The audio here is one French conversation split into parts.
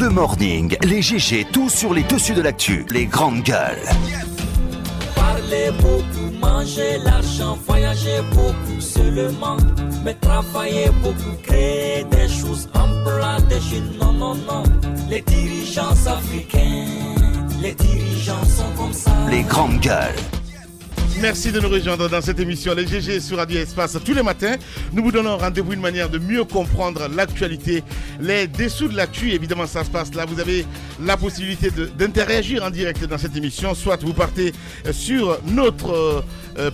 Le morning, les GG, tout sur les dessus de l'actu, les grandes gueules. Parlez beaucoup, mangez l'argent, voyagez beaucoup seulement, mais travaillez beaucoup, créez des choses, emploie des jeunes, non, non, non. Les dirigeants africains, les dirigeants sont comme ça. Les grandes gueules. Merci de nous rejoindre dans cette émission Les GG sur Radio Espace. Tous les matins, nous vous donnons rendez-vous une manière de mieux comprendre l'actualité, les dessous de l'actu. Évidemment, ça se passe là. Vous avez la possibilité d'interagir en direct dans cette émission. Soit vous partez sur notre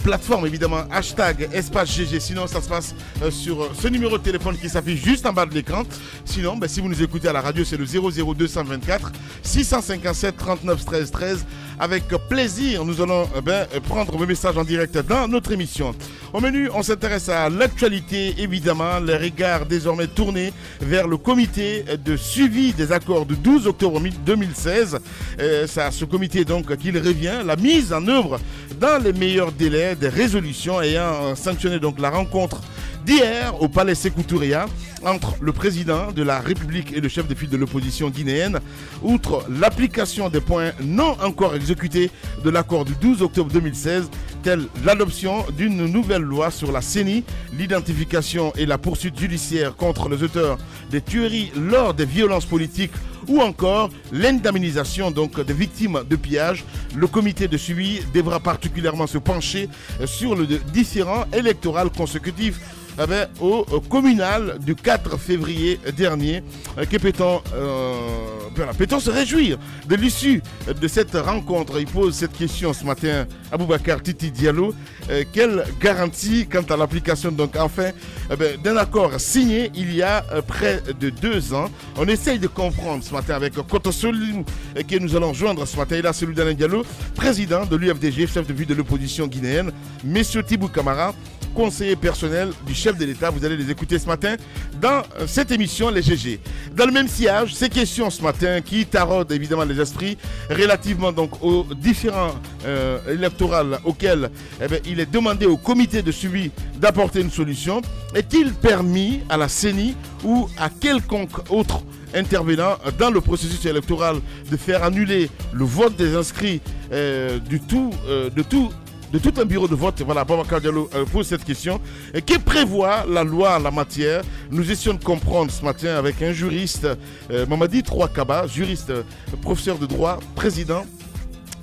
plateforme, évidemment, hashtag Espace GG. Sinon, ça se passe sur ce numéro de téléphone qui s'affiche juste en bas de l'écran. Sinon, si vous nous écoutez à la radio, c'est le 00224 657 39 13 13. Avec plaisir, nous allons prendre vos messages en direct dans notre émission. Au menu, on s'intéresse à l'actualité, évidemment, les regards désormais tournés vers le comité de suivi des accords du 12 octobre 2016. C'est à ce comité donc qu'il revient la mise en œuvre dans les meilleurs délais des résolutions ayant sanctionné donc la rencontre d'hier au Palais Sékou Touria entre le président de la République et le chef de file de l'opposition guinéenne. Outre l'application des points non encore exécutés de l'accord du 12 octobre 2016, telle l'adoption d'une nouvelle loi sur la CENI, l'identification et la poursuite judiciaire contre les auteurs des tueries lors des violences politiques ou encore l'indemnisation donc des victimes de pillage. Le comité de suivi devra particulièrement se pencher sur le différend électoral consécutif au communal du 4 février dernier. Que peut-on se réjouir de l'issue de cette rencontre? Il pose cette question ce matin à Boubacar Titi Diallo. Quelle garantie quant à l'application donc enfin d'un accord signé il y a près de 2 ans? On essaye de comprendre ce matin avec Koto Solim que nous allons joindre ce matin. Il a celui d'Alain Diallo, président de l'UFDG, chef de file de l'opposition guinéenne. Messieurs Tibou Kamara, conseiller personnel du chef de l'État. Vous allez les écouter ce matin dans cette émission Les GG. Dans le même sillage, ces questions ce matin qui taraudent évidemment les esprits relativement donc aux différents électoraux auxquels il est demandé au comité de suivi d'apporter une solution. Est-il permis à la CENI ou à quelconque autre intervenant dans le processus électoral de faire annuler le vote des inscrits de tout un bureau de vote? Voilà, Babacar Diallo pose cette question. Et que prévoit la loi en la matière? Nous essayons de comprendre ce matin avec un juriste, Mamadi Trouakaba, juriste, professeur de droit, président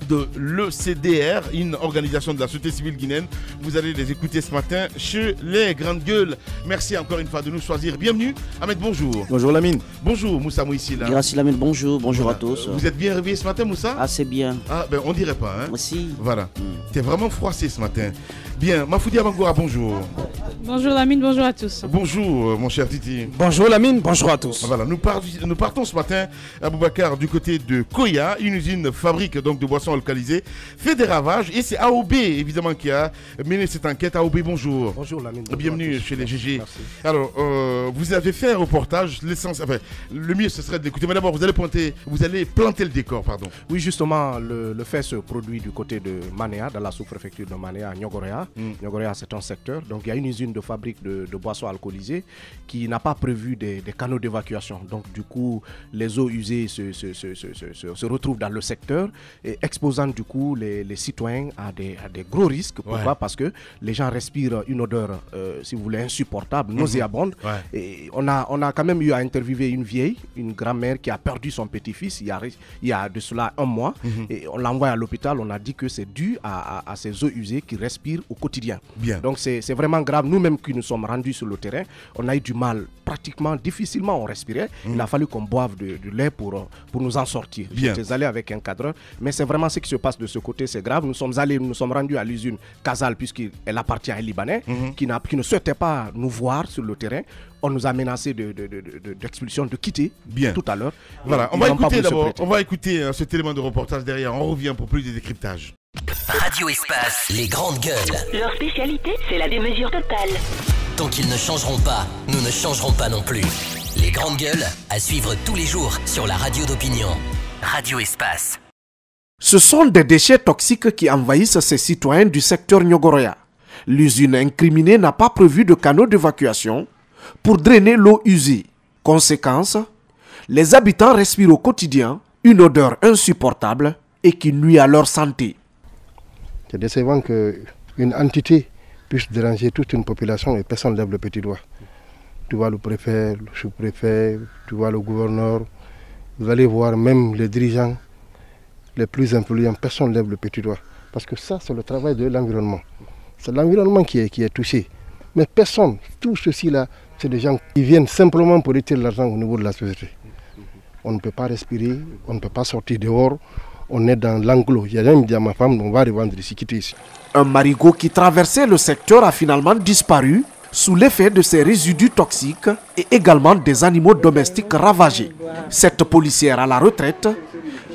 de l'ECDR, une organisation de la société civile guinéenne. Vous allez les écouter ce matin chez les grandes gueules. Merci encore une fois de nous choisir. Bienvenue. Ahmed, bonjour. Bonjour Lamine. Bonjour Moussa Mouissi. Merci Lamine, bonjour voilà. À tous. Vous êtes bien réveillé ce matin, Moussa? Ah, c'est bien. Ah, on dirait pas, hein? Si. Voilà. T'es vraiment froissé ce matin. Bien, Mafoudi Abangoura, bonjour. Bonjour Lamine, bonjour à tous. Bonjour mon cher Titi. Bonjour Lamine, bonjour à tous. Voilà, nous partons ce matin à Boubacar du côté de Koya, une usine fabrique donc de boissons alcoolisées, fait des ravages et c'est AOB évidemment qui a mené cette enquête. AOB, bonjour. Bonjour Lamine. Bienvenue chez les GG. Merci. Alors, vous avez fait un reportage, le mieux ce serait de l'écouter, mais d'abord vous allez planter le décor, pardon. Oui, justement, le fait se produit du côté de Manéa, dans la sous-préfecture de Manéa, à Nyogorea. Nyogorea, c'est un secteur, donc il y a une usine de fabrique de boissons alcoolisées qui n'a pas prévu des canaux d'évacuation. Donc du coup, les eaux usées se retrouvent dans le secteur et exposant du coup les citoyens à des gros risques. Pourquoi? Parce que les gens respirent une odeur, si vous voulez, insupportable, nauséabonde. Et on a quand même eu à interviewer une grand-mère qui a perdu son petit-fils il y a de cela 1 mois. Et on l'a envoyé à l'hôpital, on a dit que c'est dû à ces eaux usées qui respirent au quotidien. Bien. Donc c'est vraiment grave. Nous-mêmes qui nous sommes rendus sur le terrain, on a eu du mal, difficilement on respirait. Il a fallu qu'on boive du lait pour nous en sortir. J'étais allé avec un cadreur, mais c'est vraiment ce qui se passe de ce côté, c'est grave. Nous sommes rendus à l'usine Kazal puisqu'elle appartient à un Libanais qui ne souhaitait pas nous voir sur le terrain. On nous a menacé d'expulsion, de quitter tout à l'heure. Voilà, on va écouter cet élément de reportage derrière. On revient pour plus de décryptage. Radio Espace, les grandes gueules. Leur spécialité, c'est la démesure totale. Tant qu'ils ne changeront pas, nous ne changerons pas non plus. Les grandes gueules, à suivre tous les jours sur la radio d'opinion. Radio Espace. Ce sont des déchets toxiques qui envahissent ces citoyens du secteur Nyogorea. L'usine incriminée n'a pas prévu de canaux d'évacuation pour drainer l'eau usée. Conséquence, Les habitants respirent au quotidien une odeur insupportable et qui nuit à leur santé. C'est décevant qu'une entité puisse déranger toute une population et personne ne lève le petit doigt. Tu vois le préfet, le sous-préfet, tu vois le gouverneur, vous allez voir même les dirigeants les plus influents, personne ne lève le petit doigt. Parce que ça, c'est le travail de l'environnement. C'est l'environnement qui est touché. Mais personne, tout ceci-là, c'est des gens qui viennent simplement pour retirer l'argent au niveau de la société. On ne peut pas respirer, on ne peut pas sortir dehors, on est dans l'enclos. Il y a même dit à ma femme, on va revendre ici, quitter ici. Un marigot qui traversait le secteur a finalement disparu sous l'effet de ces résidus toxiques et également des animaux domestiques ravagés. Cette policière à la retraite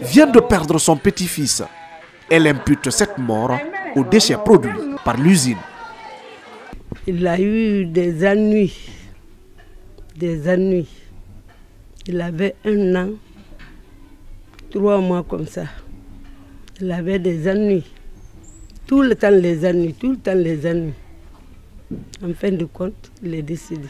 vient de perdre son petit-fils. Elle impute cette mort aux déchets produits par l'usine. Il a eu des ennuis. Il avait 1 an, 3 mois comme ça. Il avait des ennuis. Tout le temps les ennuis. En fin de compte, il est décédé.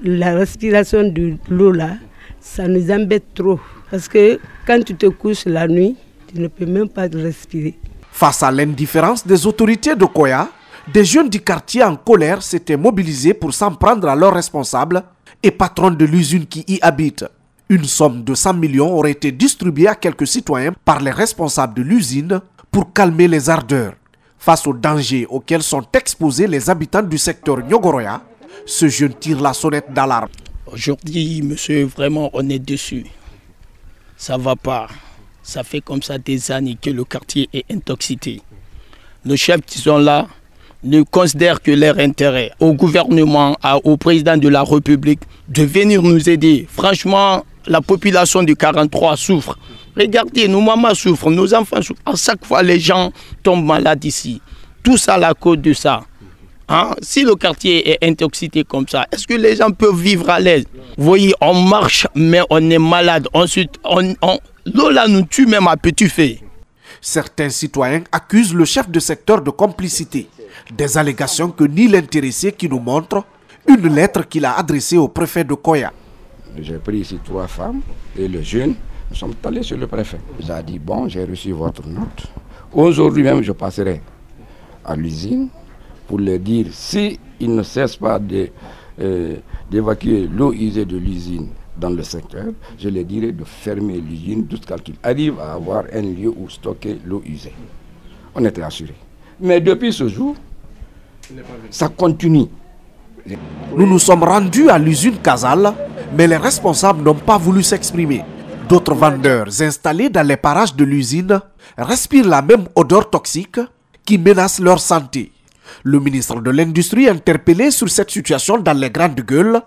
La respiration de l'eau là, ça nous embête trop. Parce que quand tu te couches la nuit, tu ne peux même pas respirer. Face à l'indifférence des autorités de Koya, des jeunes du quartier en colère s'étaient mobilisés pour s'en prendre à leurs responsables et patrons de l'usine qui y habitent. Une somme de 100 millions aurait été distribuée à quelques citoyens par les responsables de l'usine pour calmer les ardeurs. Face aux dangers auxquels sont exposés les habitants du secteur Nyogoroya, ce jeune tire la sonnette d'alarme. Aujourd'hui, monsieur, vraiment, on est dessus. Ça va pas. Ça fait comme ça des années que le quartier est intoxiqué. Nos chefs qui sont là ne considèrent que leur intérêt. Au gouvernement, au président de la République, de venir nous aider. Franchement, la population du 43 souffre. Regardez, nos mamans souffrent, nos enfants souffrent. À chaque fois, les gens tombent malades ici. Tout ça à la cause de ça. Hein? Si le quartier est intoxiqué comme ça, est-ce que les gens peuvent vivre à l'aise? Vous voyez, on marche, mais on est malade. Ensuite, l'eau là nous tue même à petit feu. Certains citoyens accusent le chef de secteur de complicité. Des allégations que nie l'intéressé qui nous montre une lettre qu'il a adressée au préfet de Koya. J'ai pris ici 3 femmes et le jeune. Nous sommes allés sur le préfet. Il a dit, bon, j'ai reçu votre note. Aujourd'hui même, je passerai à l'usine pour leur dire, s'ils ne cessent pas d'évacuer l'eau usée de l'usine dans le secteur, je leur dirai de fermer l'usine jusqu'à ce qu'ils arrivent à avoir un lieu où stocker l'eau usée. On était assurés. Mais depuis ce jour, ça continue. Nous nous sommes rendus à l'usine Kazal, mais les responsables n'ont pas voulu s'exprimer. D'autres vendeurs installés dans les parages de l'usine respirent la même odeur toxique qui menace leur santé. Le ministre de l'Industrie, interpellé sur cette situation dans les grandes gueules,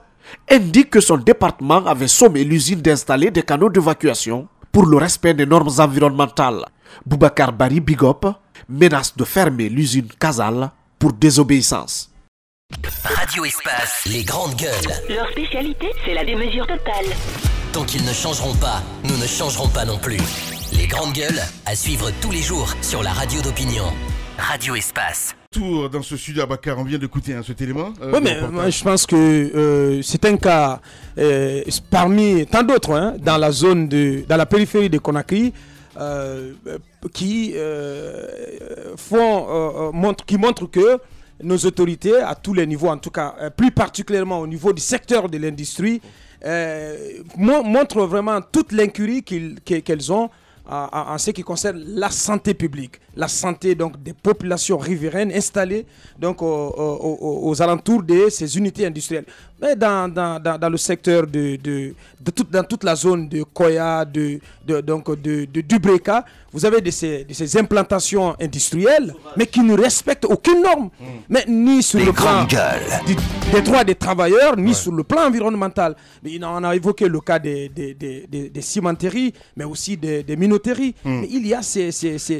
indique que son département avait sommé l'usine d'installer des canaux d'évacuation pour le respect des normes environnementales. Boubacar Bari Bigop menace de fermer l'usine Kazal pour désobéissance. Radio Espace, les grandes gueules. Leur spécialité, c'est la démesure totale. Tant qu'ils ne changeront pas, nous ne changerons pas non plus. Les grandes gueules, à suivre tous les jours sur la radio d'opinion. Radio Espace. Tour dans ce studio à Bakar, on vient d'écouter cet élément. Oui, mais moi, je pense que c'est un cas parmi tant d'autres dans la zone dans la périphérie de Conakry qui montrent que nos autorités à tous les niveaux, en tout cas plus particulièrement au niveau du secteur de l'industrie, montrent vraiment toute l'incurie qu'elles ont en ce qui concerne la santé publique, la santé donc des populations riveraines installées donc aux alentours de ces unités industrielles. Mais dans le secteur dans toute la zone de Koya, de Dubreka, vous avez de ces implantations industrielles, mais qui ne respectent aucune norme, mais ni sur le plan des droits des travailleurs, ni sur le plan environnemental. Mais on a évoqué le cas des cimenteries, mais aussi des minoteries. Mais il y a ces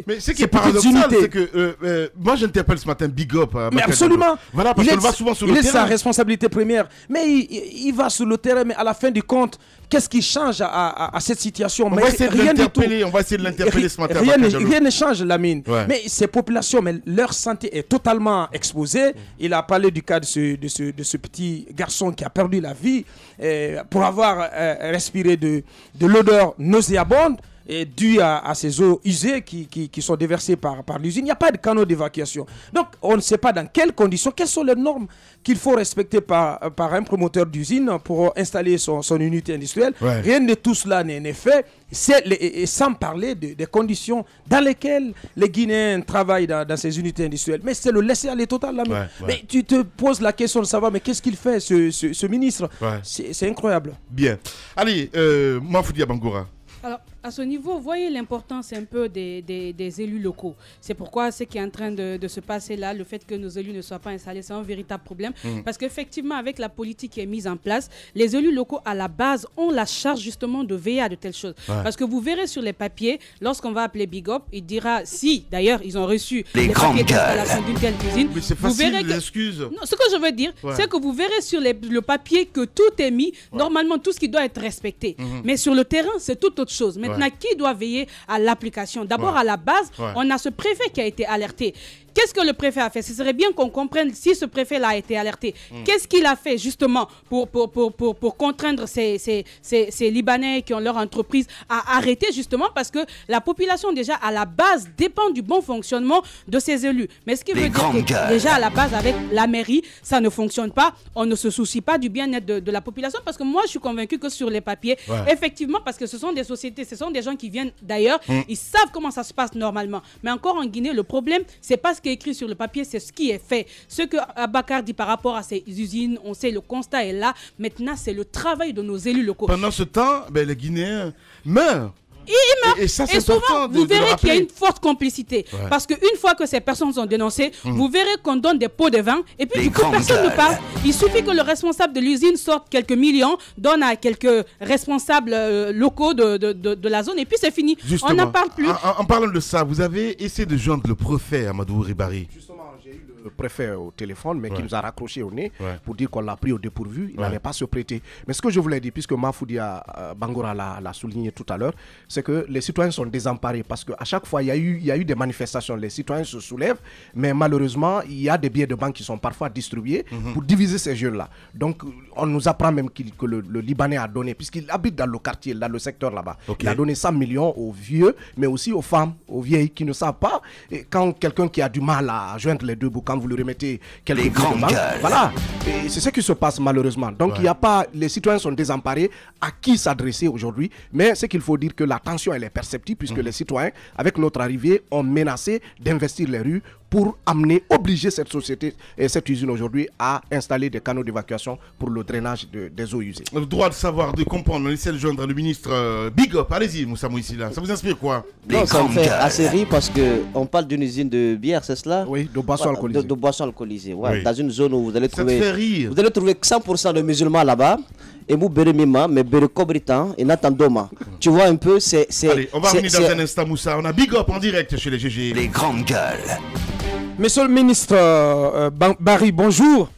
mais ce qui est paradoxal, c'est que moi j'interpelle ce matin Big Up. Mais absolument. Voilà, parce qu'on va souvent sur le terrain. Il est sa responsabilité première. Mais il va sur le terrain, mais à la fin du compte, qu'est-ce qui change à cette situation? On va essayer de l'interpeller ce matin. Rien ne change, Lamine. Ouais. Mais ces populations, mais leur santé est totalement exposée. Il a parlé du cas de ce petit garçon qui a perdu la vie pour avoir respiré de l'odeur nauséabonde due à ces eaux usées qui sont déversées par l'usine. Il n'y a pas de canaux d'évacuation. Donc, on ne sait pas dans quelles conditions, quelles sont les normes qu'il faut respecter par un promoteur d'usine pour installer son unité industrielle. Ouais. Rien de tout cela n'est fait. Et sans parler des conditions dans lesquelles les Guinéens travaillent dans ces unités industrielles. Mais c'est le laisser aller total. Là. Ouais. Mais tu te poses la question de savoir, mais qu'est-ce qu'il fait, ce ministre? C'est incroyable. Bien. Allez, Mafoudia Bangoura. Alors, à ce niveau, vous voyez l'importance un peu des élus locaux. C'est pourquoi ce qui est en train de se passer là, le fait que nos élus ne soient pas installés, c'est un véritable problème. Parce qu'effectivement, avec la politique qui est mise en place, les élus locaux, à la base, ont la charge justement de veiller à de telles choses. Ouais. Parce que vous verrez sur les papiers, lorsqu'on va appeler Big Up, il dira, si d'ailleurs ils ont reçu les papiers d'installation d'une telle usine, mais c'est facile, vous verrez excuse. Non, ce que je veux dire, c'est que vous verrez sur le papier que tout est mis, normalement tout ce qui doit être respecté. Mais sur le terrain, c'est tout autre chose. Maintenant, qui doit veiller à l'application? D'abord, à la base, on a ce préfet qui a été alerté. Qu'est-ce que le préfet a fait? Ce serait bien qu'on comprenne si ce préfet-là a été alerté. Qu'est-ce qu'il a fait justement pour contraindre ces Libanais qui ont leur entreprise à arrêter justement, parce que la population déjà à la base dépend du bon fonctionnement de ces élus. Mais ce qui veut dire que déjà à la base avec la mairie, ça ne fonctionne pas. On ne se soucie pas du bien-être de la population, parce que moi je suis convaincu que sur les papiers, effectivement, parce que ce sont des sociétés, ce sont des gens qui viennent d'ailleurs, ils savent comment ça se passe normalement. Mais encore en Guinée, le problème, c'est pas ce qui est écrit sur le papier, c'est ce qui est fait. Ce que Abakar dit par rapport à ces usines, on sait, le constat est là. Maintenant, c'est le travail de nos élus locaux. Pendant ce temps, les Guinéens meurent. Et souvent, vous verrez qu'il y a une forte complicité. Parce qu'une fois que ces personnes sont dénoncées, vous verrez qu'on donne des pots de vin et puis du coup, personne ne parle. Il suffit que le responsable de l'usine sorte quelques millions, donne à quelques responsables locaux de la zone et puis c'est fini. Justement, on n'en parle plus. En parlant de ça, vous avez essayé de joindre le préfet Amadou Ribari. Justement, j'ai eu le préfet au téléphone, mais qui nous a raccroché au nez pour dire qu'on l'a pris au dépourvu. Il n'allait pas se prêter. Mais ce que je voulais dire, puisque Mafoudia Bangoura l'a souligné tout à l'heure, c'est que les citoyens sont désemparés parce qu'à chaque fois, il y a eu des manifestations. Les citoyens se soulèvent, mais malheureusement, il y a des billets de banque qui sont parfois distribués pour diviser ces jeunes-là. Donc, on nous apprend même que le Libanais a donné, puisqu'il habite dans le quartier, dans le secteur là-bas. Il a donné 100 millions aux vieux, mais aussi aux femmes, aux vieilles qui ne savent pas. Et quand quelqu'un qui a du mal à joindre les deux bouts, quand vous lui remettez quelques billets de banque, voilà. Et c'est ce qui se passe malheureusement. Donc, il n'y a pas, les citoyens sont désemparés. À qui s'adresser aujourd'hui? Mais ce qu'il faut dire que la tension, elle est perceptible puisque les citoyens, avec notre arrivée, ont menacé d'investir les rues pour obliger cette société et cette usine aujourd'hui à installer des canaux d'évacuation pour le drainage des eaux usées. Le droit de savoir, de comprendre, on essaie de joindre le ministre Big Up. Allez-y, Moussa Mouissila. Ça vous inspire quoi? Non, ça me fait assez rire parce qu'on parle d'une usine de bière, c'est cela? Oui, de boissons alcoolisées. De boissons alcoolisées, dans une zone où vous allez trouver 100% de musulmans là-bas. Et vous bérez Mima, mais bérez Cobritan et Nathan Doma. Tu vois un peu, c'est. Allez, on va revenir dans un instant, Moussa. On a Big Up en direct chez les GG. Les grandes gueules. Monsieur le ministre Barry, bonjour.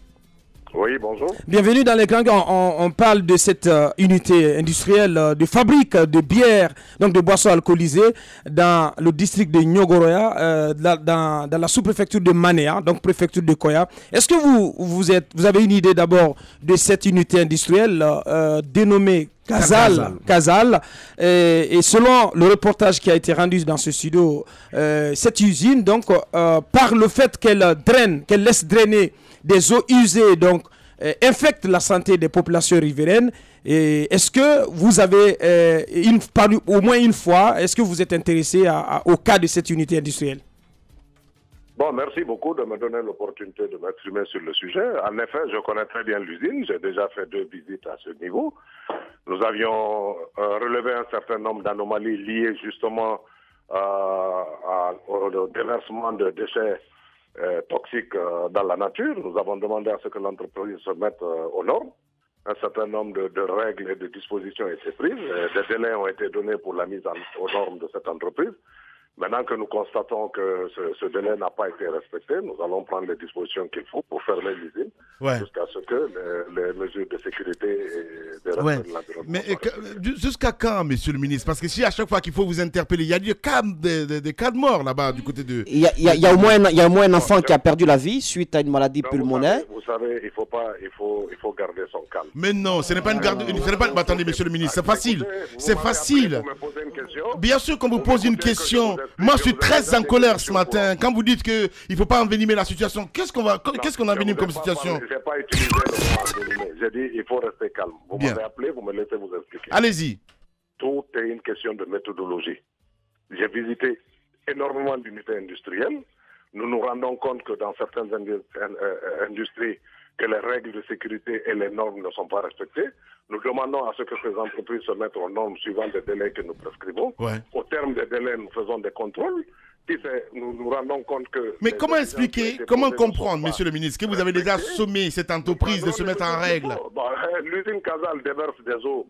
Oui, bonjour. Bienvenue dans les grands gueules. On parle de cette unité industrielle de fabrique de bière, donc de boissons alcoolisées, dans le district de Nyogoroya, dans la sous-préfecture de Manéa, donc préfecture de Koya. Est-ce que vous avez une idée d'abord de cette unité industrielle dénommée Kazal, et selon le reportage qui a été rendu dans ce studio, cette usine, donc, par le fait qu'elle laisse drainer des eaux usées, donc, infecte la santé des populations riveraines. Est-ce que vous avez, au moins une fois, est-ce que vous êtes intéressé au cas de cette unité industrielle? Bon, merci beaucoup de me donner l'opportunité de m'exprimer sur le sujet. En effet, je connais très bien l'usine. J'ai déjà fait 2 visites à ce niveau. Nous avions relevé un certain nombre d'anomalies liées justement au déversement de déchets toxiques dans la nature. Nous avons demandé à ce que l'entreprise se mette aux normes. Un certain nombre de règles et de dispositions ont été prises. Des délais ont été donnés pour la mise aux normes de cette entreprise. Maintenant que nous constatons que ce délai n'a pas été respecté, nous allons prendre les dispositions qu'il faut pour fermer l'usine jusqu'à ce que les mesures de sécurité et de respect de l'environnement. Mais jusqu'à quand, monsieur le ministre? Parce que si à chaque fois qu'il faut vous interpeller, il y a des cas de mort là-bas du côté de... Il y a au moins un enfant qui a perdu la vie suite à une maladie pulmonaire. Vous savez, il faut garder son calme. Mais non, ce n'est pas une garde... Attendez, monsieur le ministre, c'est facile. C'est facile. Bien sûr qu'on vous pose une question. Moi, je suis très en colère ce matin. Quand vous dites qu'il ne faut pas envenimer la situation, qu'est-ce qu'on envenime comme situation? Je n'ai pas utilisé le mot envenimer. J'ai dit il faut rester calme. Vous m'avez appelé, vous me laissez vous expliquer. Allez-y. Tout est une question de méthodologie. J'ai visité énormément d'unités industrielles. Nous nous rendons compte que dans certaines industries, que les règles de sécurité et les normes ne sont pas respectées. Nous demandons à ce que ces entreprises se mettent aux normes suivant les délais que nous prescrivons. Au terme des délais, nous faisons des contrôles. Puis nous nous rendons compte que... Mais comment expliquer, comment comprendre, monsieur le ministre, que vous avez déjà sommé cette entreprise de se mettre en règle? L'usine Casal déverse des eaux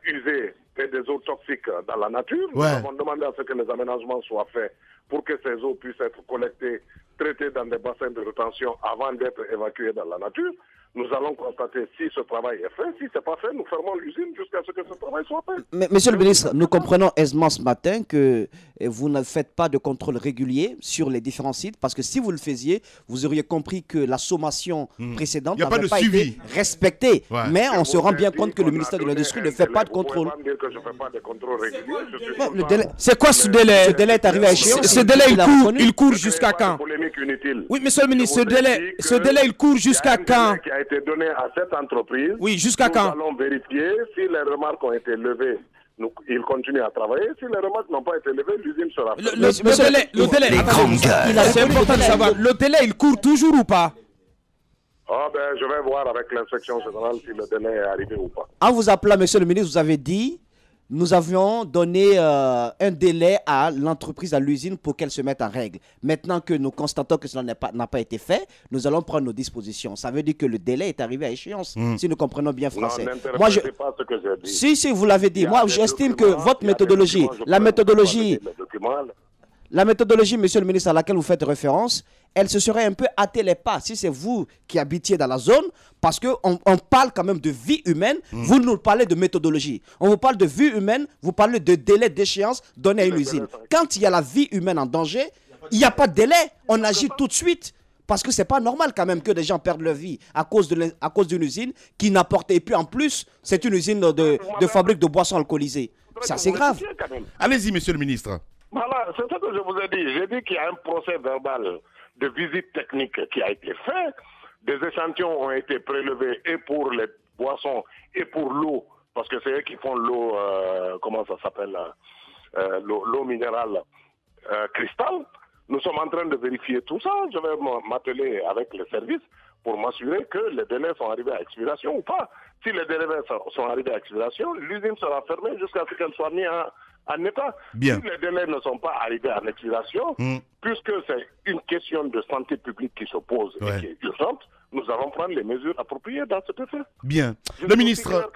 usées et des eaux toxiques dans la nature. Nous avons demandé à ce que les aménagements soient faits pour que ces eaux puissent être collectées, traitées dans des bassins de rétention avant d'être évacuées dans la nature. Nous allons constater si ce travail est fait. Si ce n'est pas fait, nous fermons l'usine jusqu'à ce que ce travail soit fait. Mais, monsieur le ministre, nous comprenons aisément ce matin que vous ne faites pas de contrôle régulier sur les différents sites, parce que si vous le faisiez, vous auriez compris que la sommation précédente n'avait pas été respectée. Mais on se rend bien compte que le ministère de l'Industrie ne fait pas de contrôle. C'est quoi ce délai? Ce délai est arrivé à échéance. Ce délai, il court jusqu'à quand? Oui, monsieur le ministre, ce délai, il court jusqu'à quand? Qui a été donné à cette entreprise. Oui, jusqu'à quand? Nous allons vérifier si les remarques ont été levées. Il continue à travailler. Si les remarques n'ont pas été levées, l'usine sera fermée. Le délai, c'est important de savoir. Le délai, il court toujours ou pas? Je vais voir avec l'inspection générale si le délai est arrivé ou pas. En vous appelant, monsieur le ministre, vous avez dit nous avions donné un délai à l'entreprise, à l'usine, pour qu'elle se mette en règle. Maintenant que nous constatons que cela n'a pas été fait, nous allons prendre nos dispositions. Ça veut dire que le délai est arrivé à échance, si nous comprenons bien français. Non, n'interprétez pas ce que j'ai dit. Si, vous l'avez dit. Moi, j'estime que votre méthodologie, la méthodologie, monsieur le ministre, à laquelle vous faites référence, elle se serait un peu hâté les pas si c'est vous qui habitiez dans la zone, parce qu'on parle quand même de vie humaine, vous nous parlez de méthodologie. On vous parle de vie humaine, vous parlez de délai d'échéance donné à une usine. Quand il y a la vie humaine en danger, il n'y a pas de délai, on agit tout de suite. Parce que ce n'est pas normal quand même que des gens perdent leur vie à cause d'une usine qui n'apporte. Et puis en plus, c'est une usine de fabrique de boissons alcoolisées. Ça, c'est grave. Allez-y, monsieur le ministre. Voilà, c'est ce que je vous ai dit. J'ai dit qu'il y a un procès verbal de visite technique qui a été fait. Des échantillons ont été prélevés et pour les boissons et pour l'eau, parce que c'est eux qui font l'eau, comment ça s'appelle, l'eau minérale cristal. Nous sommes en train de vérifier tout ça. Je vais m'atteler avec les services pour m'assurer que les délais sont arrivés à expiration ou pas. Si les délais sont arrivés à expiration, l'usine sera fermée jusqu'à ce qu'elle soit mise en état. Bien. Si les délais ne sont pas arrivés à expiration, puisque c'est une question de santé publique qui se pose et qui est urgente, nous allons prendre les mesures appropriées dans ce fait. Bien. Le ministre,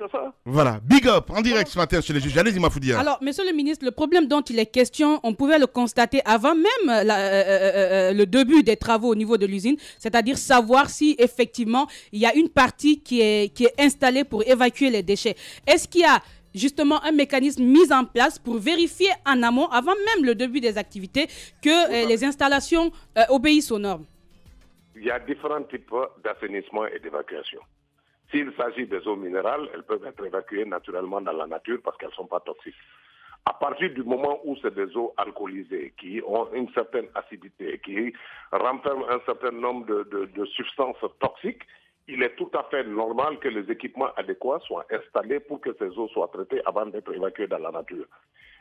voilà, big up, en direct ce matin chez les juges. Allez-y, Mafoudia. Alors, monsieur le ministre, le problème dont il est question, on pouvait le constater avant même le début des travaux au niveau de l'usine, c'est-à-dire savoir si effectivement il y a une partie qui est installée pour évacuer les déchets. Est-ce qu'il y a justement un mécanisme mis en place pour vérifier en amont, avant même le début des activités, que les installations obéissent aux normes? Il y a différents types d'assainissement et d'évacuation. S'il s'agit des eaux minérales, elles peuvent être évacuées naturellement dans la nature parce qu'elles ne sont pas toxiques. À partir du moment où c'est des eaux alcoolisées, qui ont une certaine acidité, qui renferment un certain nombre de substances toxiques, il est tout à fait normal que les équipements adéquats soient installés pour que ces eaux soient traitées avant d'être évacuées dans la nature.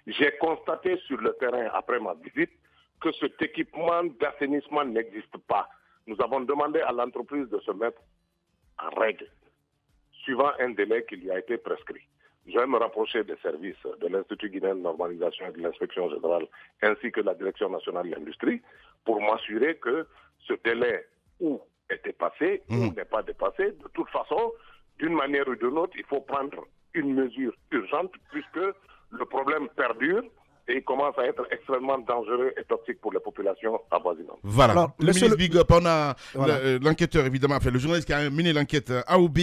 J'ai constaté sur le terrain, après ma visite, que cet équipement d'assainissement n'existe pas. Nous avons demandé à l'entreprise de se mettre en règle, suivant un délai qui lui a été prescrit. Je vais me rapprocher des services de l'Institut guinéen de normalisation et de l'inspection générale, ainsi que de la Direction nationale de l'industrie, pour m'assurer que ce délai ou était passé ou n'est pas dépassé. De toute façon, d'une manière ou d'une autre, il faut prendre une mesure urgente puisque le problème perdure et il commence à être extrêmement dangereux et toxique pour les populations avoisinantes. Voilà. Alors, le ministre Big Up, on a l'enquêteur évidemment, enfin, le journaliste qui a mené l'enquête AOB.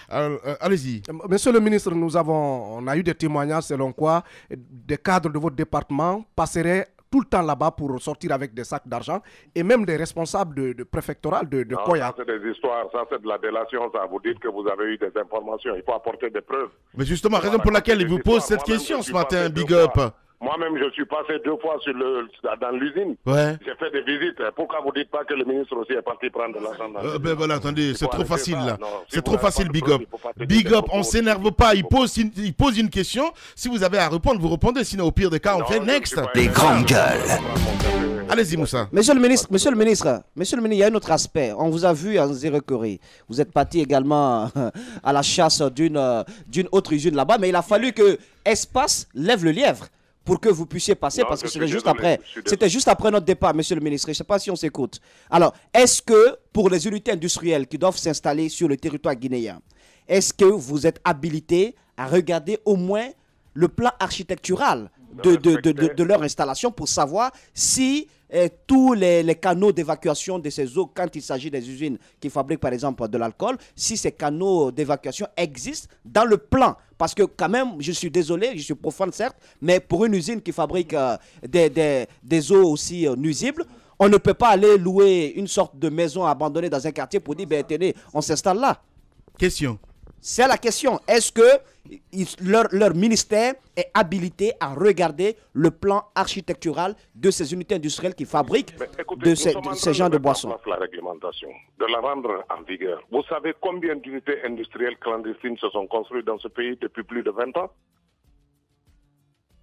Allez-y. Monsieur le ministre, on a eu des témoignages selon quoi des cadres de votre département passeraient tout le temps là-bas pour sortir avec des sacs d'argent et même des responsables de préfectoral de Koya. Ça c'est des histoires, ça c'est de la délation, ça. Vous dites que vous avez eu des informations, il faut apporter des preuves. Mais justement, raison pour laquelle il vous pose cette question ce matin, Big Up. Moi-même, je suis passé 2 fois dans l'usine. Ouais. J'ai fait des visites. Pourquoi vous ne dites pas que le ministre aussi est parti prendre de l'argent dans ben voilà, attendez, c'est trop facile là. C'est trop facile, Big Up. Big Up, on ne s'énerve pas. Il pose une question. Si vous avez à répondre, vous répondez. Sinon, au pire des cas, on fait next. Les grandes gueules. Allez-y, Moussa. Monsieur le ministre, il y a un autre aspect. On vous a vu en Zérekori. Vous êtes parti également à la chasse d'une autre usine là-bas. Mais il a fallu que Espace lève le lièvre pour que vous puissiez passer, parce que c'était juste après notre départ, monsieur le ministre. Je ne sais pas si on s'écoute. Alors, est-ce que pour les unités industrielles qui doivent s'installer sur le territoire guinéen, est-ce que vous êtes habilité à regarder au moins le plan architectural de leur installation pour savoir si tous les canaux d'évacuation de ces eaux, quand il s'agit des usines qui fabriquent par exemple de l'alcool, si ces canaux d'évacuation existent dans le plan? Parce que quand même, je suis désolé, je suis profane certes, mais pour une usine qui fabrique des eaux aussi nuisibles, on ne peut pas aller louer une sorte de maison abandonnée dans un quartier pour dire, ben tenez, on s'installe là. Question. C'est la question. Est-ce que leur ministère est habilité à regarder le plan architectural de ces unités industrielles qui fabriquent ces genres de boissons? La réglementation, de la rendre en vigueur. Vous savez combien d'unités industrielles clandestines se sont construites dans ce pays depuis plus de 20 ans?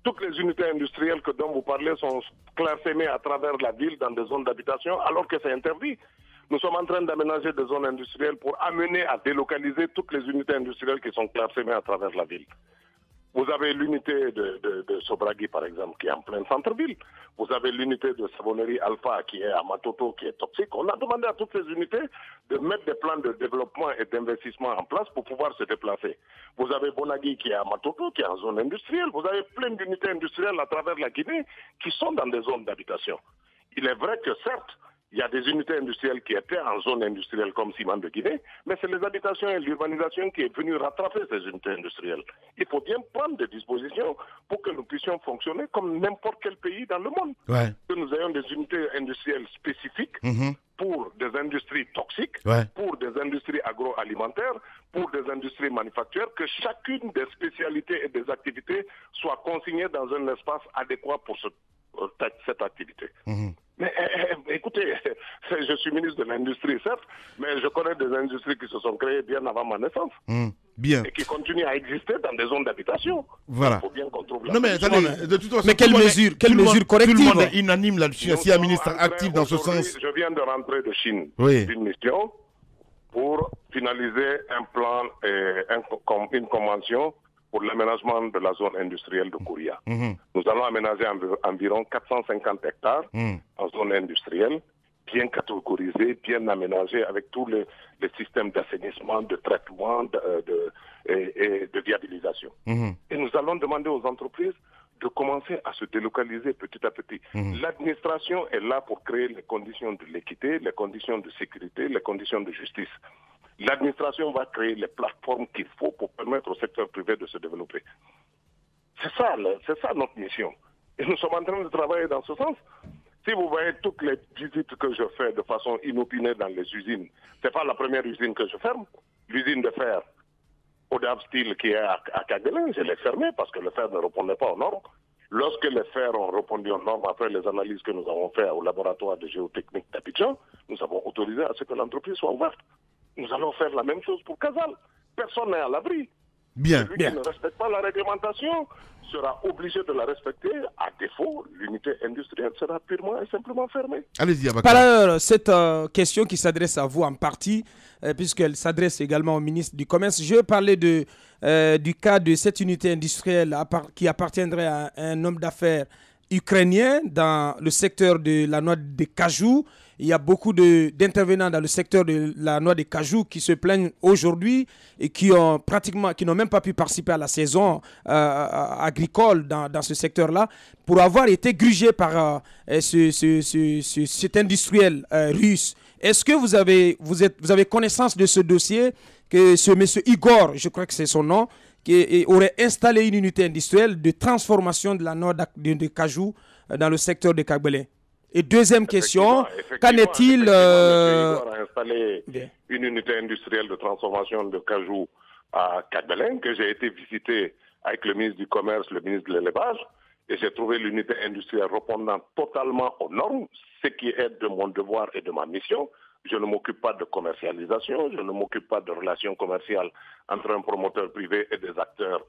Toutes les unités industrielles dont vous parlez sont classées à travers la ville dans des zones d'habitation alors que c'est interdit. Nous sommes en train d'aménager des zones industrielles pour amener à délocaliser toutes les unités industrielles qui sont classées à travers la ville. Vous avez l'unité de Sobragui, par exemple, qui est en plein centre-ville. Vous avez l'unité de savonnerie Alpha, qui est à Matoto, qui est toxique. On a demandé à toutes les unités de mettre des plans de développement et d'investissement en place pour pouvoir se déplacer. Vous avez Bonagui, qui est à Matoto, qui est en zone industrielle. Vous avez plein d'unités industrielles à travers la Guinée qui sont dans des zones d'habitation. Il est vrai que, certes, il y a des unités industrielles qui étaient en zone industrielle comme Ciment de Guinée, mais c'est les habitations et l'urbanisation qui est venue rattraper ces unités industrielles. Il faut bien prendre des dispositions pour que nous puissions fonctionner comme n'importe quel pays dans le monde. Ouais. Que nous ayons des unités industrielles spécifiques pour des industries toxiques, pour des industries agroalimentaires, pour des industries manufacturières, que chacune des spécialités et des activités soit consignée dans un espace adéquat pour cette activité. Mais écoutez, je suis ministre de l'Industrie, certes, mais je connais des industries qui se sont créées bien avant ma naissance. Bien. Et qui continuent à exister dans des zones d'habitation. Voilà. Il faut bien qu'on trouve la non, mais attendez, de toute façon, mais quelle mesure corrective? Tout le monde est unanime là-dessus. S'il y a un ministre actif dans ce sens. Je viens de rentrer de Chine d'une mission pour finaliser un plan et une convention pour l'aménagement de la zone industrielle de Kouria. Nous allons aménager environ 450 hectares en zone industrielle, bien catégorisés, bien aménagés avec tous les systèmes d'assainissement, de traitement et de viabilisation. Et nous allons demander aux entreprises de commencer à se délocaliser petit à petit. L'administration est là pour créer les conditions de l'équité, les conditions de sécurité, les conditions de justice. L'administration va créer les plateformes qu'il faut pour permettre au secteur privé de se développer. C'est ça notre mission. Et nous sommes en train de travailler dans ce sens. Si vous voyez toutes les visites que je fais de façon inopinée dans les usines, ce n'est pas la première usine que je ferme. L'usine de fer, Odab Steel, qui est à Kagelin, je l'ai fermée parce que le fer ne répondait pas aux normes. Lorsque les fers ont répondu aux normes après les analyses que nous avons faites au laboratoire de géotechnique d'Abidjan, nous avons autorisé à ce que l'entreprise soit ouverte. Nous allons faire la même chose pour Casal. Personne n'est à l'abri. Bien. Celui qui ne respecte pas la réglementation sera obligé de la respecter. À défaut, l'unité industrielle sera purement et simplement fermée. Allez-y, Abakar. Par ailleurs, cette question qui s'adresse à vous en partie, puisqu'elle s'adresse également au ministre du Commerce, je vais parler du cas de cette unité industrielle qui appartiendrait à un homme d'affaires ukrainiens dans le secteur de la noix de cajou. Il y a beaucoup d'intervenants dans le secteur de la noix de cajou qui se plaignent aujourd'hui et qui n'ont même pas pu participer à la saison agricole dans ce secteur-là pour avoir été grugés par cet industriel russe. Est-ce que vous avez connaissance de ce dossier que ce monsieur Igor, je crois que c'est son nom, qui aurait installé une unité industrielle de transformation de la noix de cajou dans le secteur de Kagbele? Et deuxième question, qu'en est-il Igor a installé une unité industrielle de transformation de cajou à Kagbele, que j'ai été visiter avec le ministre du Commerce, le ministre de l'Élevage, et j'ai trouvé l'unité industrielle répondant totalement aux normes, ce qui est de mon devoir et de ma mission. Je ne m'occupe pas de commercialisation, je ne m'occupe pas de relations commerciales entre un promoteur privé et des acteurs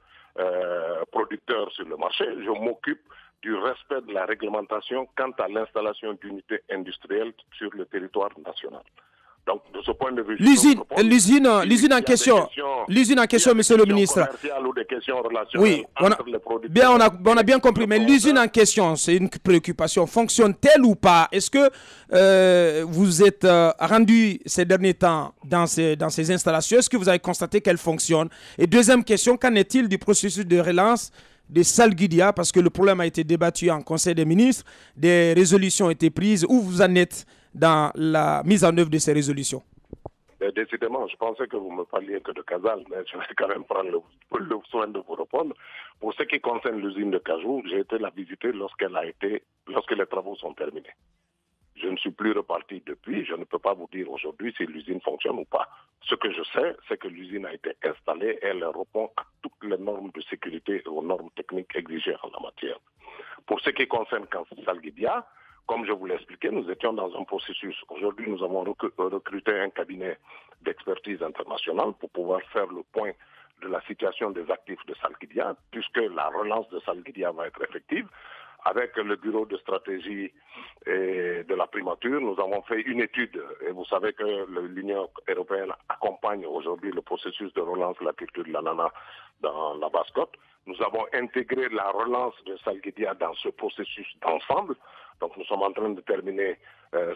producteurs sur le marché. Je m'occupe du respect de la réglementation quant à l'installation d'unités industrielles sur le territoire national. Donc, de ce point de vue, l'usine en question, monsieur le ministre. Ou des questions relationnelles entre les producteurs. On a bien compris, mais l'usine en question, c'est une préoccupation. Fonctionne-t-elle ou pas? Est-ce que vous êtes rendu ces derniers temps dans ces installations? Est-ce que vous avez constaté qu'elles fonctionnent? Et deuxième question, qu'en est-il du processus de relance de Salguidia, parce que le problème a été débattu en Conseil des ministres, des résolutions ont été prises. Où vous en êtes dans la mise en œuvre de ces résolutions? Décidément, je pensais que vous me parliez que de Casal, mais je vais quand même prendre le soin de vous répondre. Pour ce qui concerne l'usine de cajou, j'ai été la visiter lorsque les travaux sont terminés. Je ne suis plus reparti depuis, je ne peux pas vous dire aujourd'hui si l'usine fonctionne ou pas. Ce que je sais, c'est que l'usine a été installée et elle répond à toutes les normes de sécurité et aux normes techniques exigées en la matière. Pour ce qui concerne Salguidia, comme je vous l'ai expliqué, nous étions dans un processus. Aujourd'hui, nous avons recruté un cabinet d'expertise internationale pour pouvoir faire le point de la situation des actifs de Salguidia, puisque la relance de Salguidia va être effective. Avec le bureau de stratégie et de la primature, nous avons fait une étude. Et vous savez que l'Union européenne accompagne aujourd'hui le processus de relance de la culture de l'ananas dans la Basse-Côte. Nous avons intégré la relance de Salguidia dans ce processus d'ensemble. Donc nous sommes en train de terminer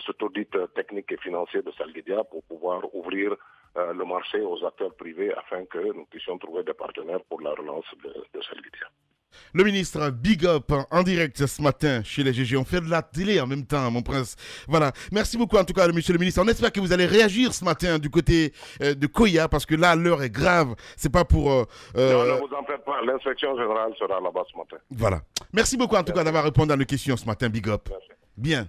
cet audit technique et financier de Salguidia pour pouvoir ouvrir le marché aux acteurs privés afin que nous puissions trouver des partenaires pour la relance de Salguidia. Le ministre, big up en direct ce matin chez les GG. On fait de la télé en même temps, mon prince. Voilà. Merci beaucoup en tout cas, monsieur le ministre. On espère que vous allez réagir ce matin du côté de Koya parce que là, l'heure est grave. C'est pas pour... Non, ne vous en faites pas. L'inspection générale sera là-bas ce matin. Voilà. Merci beaucoup en tout cas d'avoir répondu à nos questions ce matin. Big up. Merci. Bien.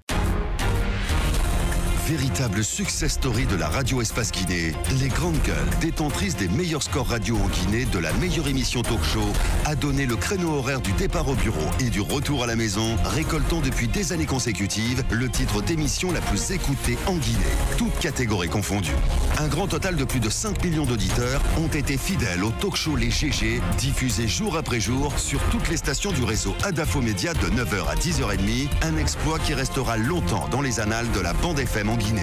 Véritable success story de la radio Espace Guinée, les grandes gueules, détentrices des meilleurs scores radio en Guinée, de la meilleure émission talk show, a donné le créneau horaire du départ au bureau et du retour à la maison, récoltant depuis des années consécutives le titre d'émission la plus écoutée en Guinée, toutes catégories confondues. Un grand total de plus de 5 millions d'auditeurs ont été fidèles au talk show Les GG, diffusé jour après jour sur toutes les stations du réseau Adafo Média de 9h à 10h30, un exploit qui restera longtemps dans les annales de la bande FM en Guinée.